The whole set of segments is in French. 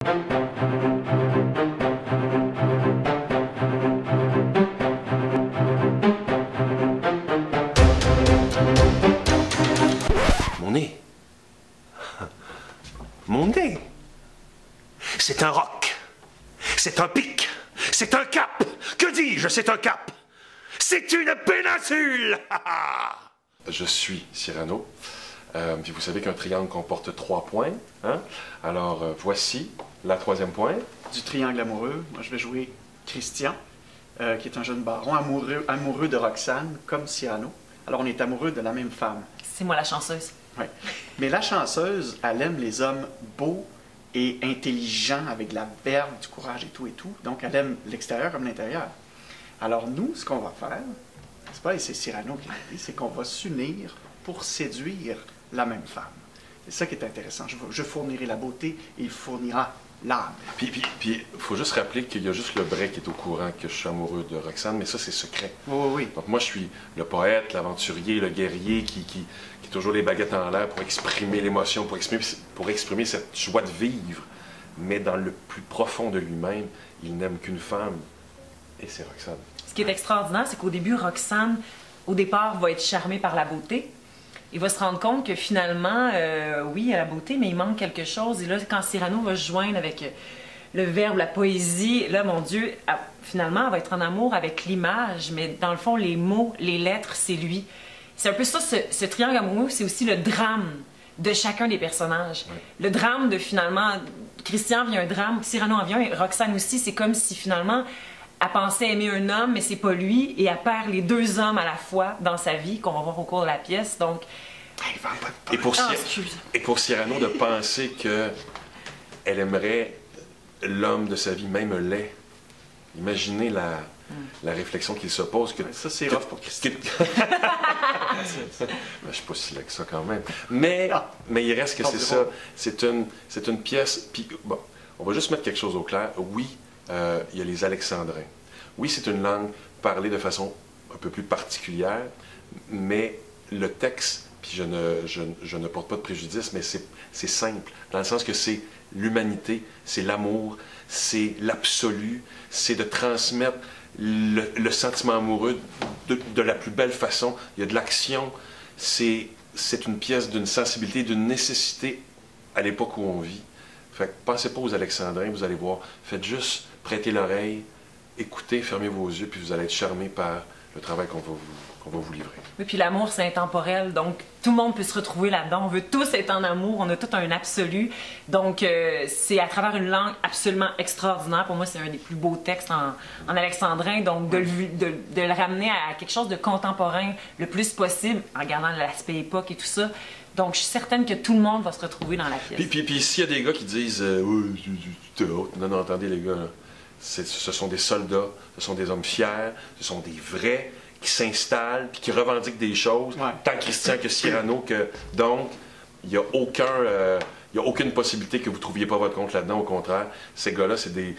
Mon nez. Mon nez. C'est un roc. C'est un pic. C'est un cap. Que dis-je? C'est un cap. C'est une péninsule. Je suis Cyrano. Puis vous savez qu'un triangle comporte 3 points. Hein? Alors, voici la 3e point. Du triangle amoureux, moi je vais jouer Christian, qui est un jeune baron amoureux de Roxane, comme Cyrano. Alors on est amoureux de la même femme. C'est moi la chanceuse. Oui. Mais la chanceuse, elle aime les hommes beaux et intelligents, avec de la verve, du courage et tout et tout. Donc elle aime l'extérieur comme l'intérieur. Alors nous, ce qu'on va faire, c'est pas, et c'est Cyrano qui l'a dit, c'est qu'on va s'unir pour séduire la même femme. C'est ça qui est intéressant. Je fournirai la beauté et il fournira l'âme. Puis, il faut juste rappeler qu'il y a juste le Bray qui est au courant que je suis amoureux de Roxane, mais ça, c'est secret. Oui, oui. Donc moi, je suis le poète, l'aventurier, le guerrier qui a toujours les baguettes en l'air pour exprimer l'émotion, pour exprimer cette joie de vivre. Mais dans le plus profond de lui-même, il n'aime qu'une femme, et c'est Roxane. Ce qui est extraordinaire, c'est qu'au début, Roxane, au départ, va être charmée par la beauté. Il va se rendre compte que finalement, oui, il y a la beauté, mais il manque quelque chose. Et là, quand Cyrano va se joindre avec le verbe, la poésie, là, mon Dieu, finalement, elle va être en amour avec l'image, mais dans le fond, les mots, les lettres, c'est lui. C'est un peu ça, ce triangle amoureux, c'est aussi le drame de chacun des personnages. Ouais. Le drame de, finalement, Christian vient un drame, Cyrano en vient, et Roxane aussi, c'est comme si, finalement, elle pensait aimer un homme, mais c'est pas lui, et elle perd les 2 hommes à la fois dans sa vie, qu'on va voir au cours de la pièce, donc... Et pour Cyrano de penser qu'elle aimerait l'homme de sa vie, même laid. Imaginez la réflexion qu'il se pose. Que, ça, c'est rough pour Christian. Je ne suis pas si laid que ça quand même. Mais il reste que c'est ça. C'est une pièce... Puis, bon, on va juste mettre quelque chose au clair. Oui, il y a les alexandrins. Oui, c'est une langue parlée de façon un peu plus particulière, mais le texte... Puis je ne porte pas de préjudice, mais c'est simple, dans le sens que c'est l'humanité, c'est l'amour, c'est l'absolu, c'est de transmettre le sentiment amoureux de la plus belle façon. Il y a de l'action, c'est une pièce d'une sensibilité, d'une nécessité à l'époque où on vit. Fait que pensez pas aux alexandrins, vous allez voir, faites juste prêter l'oreille, écoutez, fermez vos yeux, puis vous allez être charmé par le travail qu'on va vous livrer. Oui, puis l'amour, c'est intemporel, donc tout le monde peut se retrouver là-dedans. On veut tous être en amour, on a tout un absolu. Donc, c'est à travers une langue absolument extraordinaire. Pour moi, c'est un des plus beaux textes en alexandrin. Donc, de le ramener à quelque chose de contemporain le plus possible, en regardant l'aspect époque et tout ça. Donc, je suis certaine que tout le monde va se retrouver dans la pièce. Puis s'il y a des gars qui disent « Oui, t'es haute », non, attendez les gars, ce sont des soldats, ce sont des hommes fiers, ce sont des vrais, qui s'installent puis qui revendiquent des choses, tant Christian que Cyrano, donc il n'y a aucune possibilité que vous ne trouviez pas votre compte là-dedans. Au contraire, ces gars-là, c'est des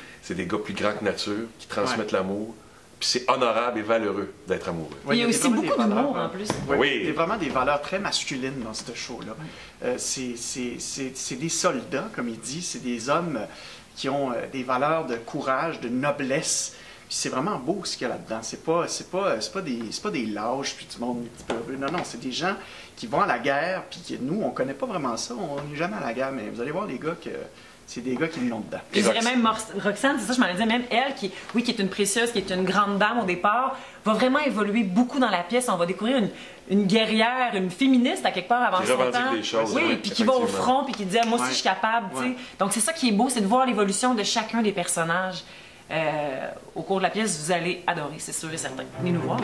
gars plus grands que nature, qui transmettent l'amour, puis c'est honorable et valeureux d'être amoureux. Il y a aussi beaucoup d'humour en plus. Oui, il y a vraiment des valeurs très masculines dans ce show-là. C'est des soldats, comme il dit, c'est des hommes qui ont des valeurs de courage, de noblesse. Puis c'est vraiment beau ce qu'il y a là-dedans. C'est pas des lâches puis du monde un petit peu heureux. Non, c'est des gens qui vont à la guerre, puis nous, on connaît pas vraiment ça. On n'est jamais à la guerre, mais vous allez voir les gars que c'est des gars qui l'ont dedans. Je dirais même Roxane, c'est ça, je m'en disais, même elle, qui est une précieuse, qui est une grande dame au départ, va vraiment évoluer beaucoup dans la pièce. On va découvrir une guerrière, une féministe à quelque part avant son temps. Des choses, oui, puis qui va au front, puis qui dit moi aussi je suis capable. Donc c'est ça qui est beau, c'est de voir l'évolution de chacun des personnages. Au cours de la pièce, vous allez adorer, c'est sûr et certain. Venez nous voir.